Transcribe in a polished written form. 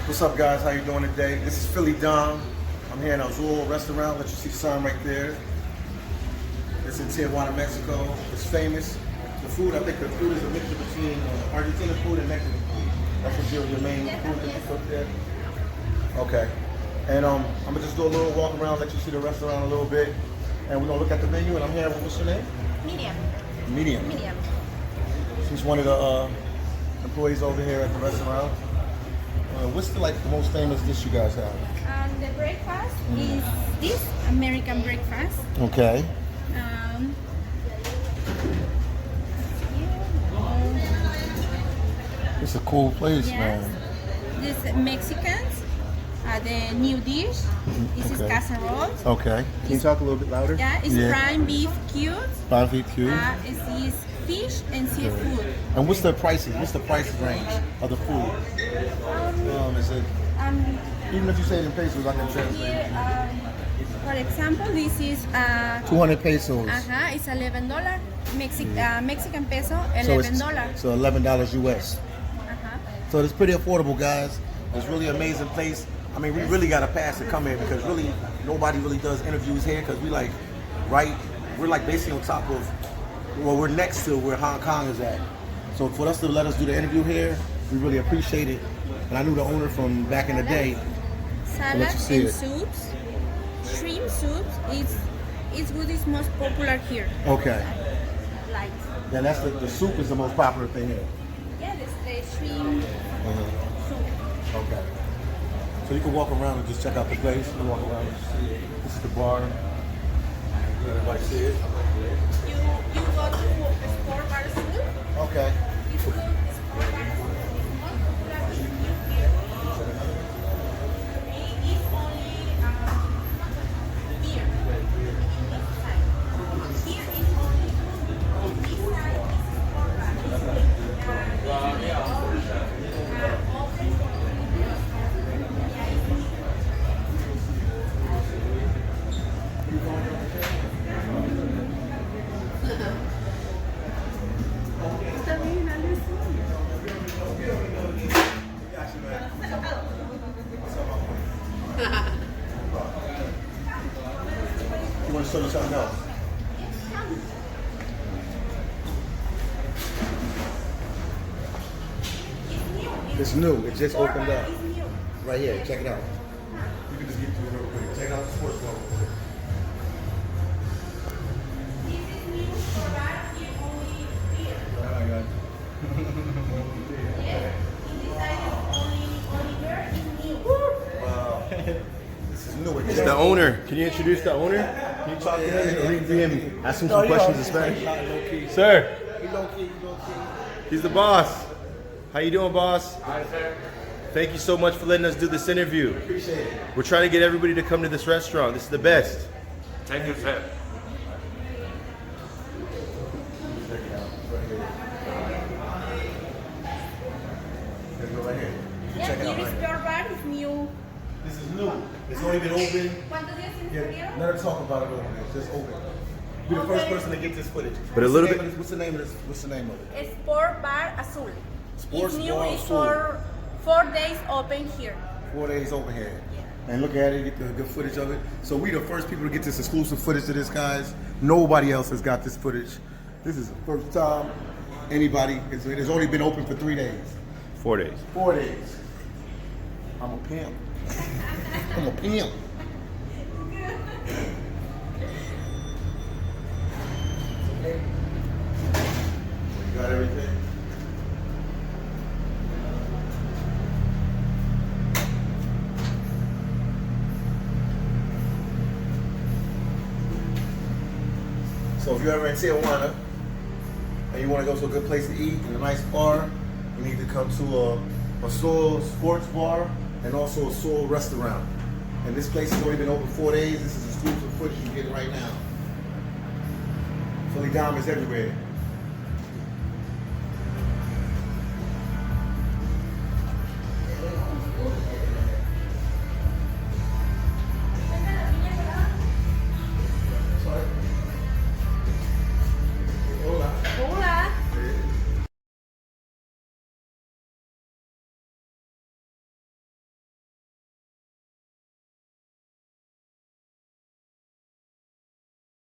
What's up, guys? How you doing today? This is Philly Dom. I'm here in Azul Restaurant. Let you see the sign right there. It's in Tijuana, Mexico. It's famous. The food, I think the food is a mixture between Argentinian food and Mexican food. That's what your main food that you cook there. Okay. And I'm gonna just do a little walk around, let you see the restaurant a little bit, and we're gonna look at the menu. And I'm here. What's your name? Medium. Medium. Medium. She's one of the employees over here at the restaurant. What's the most famous dish you guys have? The breakfast is this American breakfast. Okay. It's a cool place, Yes. man. This Mexicans. The new dish. This is casserole. Okay. Can you talk a little bit louder? Yeah, it's prime beef cubes. Prime beef cubes. It's fish and seafood. And what's the prices? What's the price range of the food? Is it even if you say it in pesos, I can translate. Here, for example, this is 200 pesos. it's $11. Mexican peso, $11. So $11 US. So it's pretty affordable, guys. It's really amazing place. I mean, we really got a pass to come here because really nobody really does interviews here because we're like basically on top of, well, we're next to where Hong Kong is at. So for us to let us do the interview here, we really appreciate it. And I knew the owner from back in the day. Salads and soups, shrimp soups. It's what is most popular here. Okay. Like. Then that's the soup is the most popular thing here. Yeah, this the shrimp soup. Okay. So you can walk around and just check out the place. You can walk around and see it. This is the bar. Everybody see it? You go to Sport Bar Soup. Okay. It's good. Sport Bar Soup is most popular here. It's only beer. This side. Here is only food. This side is Sport Bar. You want to show you something else? It's new. It just opened up. Right here. Check it out. You can just get to it real quick. Check out the sports bar. This is new for bar. Here only beer. Yes. In this side is only beer. It's new. Wow. This is new. It's the owner. Can you introduce the owner? Can you talk to him or him? Ask him some questions in Spanish. Sir, he's the boss. How you doing, boss? Hi, sir. Thank you so much for letting us do this interview. Appreciate it. We're trying to get everybody to come to this restaurant. This is the best. Thank you, sir. Check it out. Right here. Let's go right here. Yeah, Check it out. here is Right. Sport Bar. It's new. This is new. It's only been open. ¿Cuántos días tienes Yeah, abrieron? let her talk about it over there. It's just open. You're the first person to get this footage. But a What's little the name bit- of this? What's the name of this? What's the name of it? Sport Bar Azul. Sports It's new. Bar It's Azul. for 4 days open here. 4 days open here. And look at it, get the good footage of it. So we the first people to get this exclusive footage of this, guys. Nobody else has got this footage. This is the first time anybody, it's only been open for 3 days. 4 days. 4 days. I'm a pimp. I'm a pimp. Okay. You got everything? So if you're ever in Tijuana and you want to go to a good place to eat and a nice bar, you need to come to a Soul Sports Bar and also a Soul Restaurant. And this place has only been open 4 days. This is exclusive footage you get right now. Philly Dom is everywhere.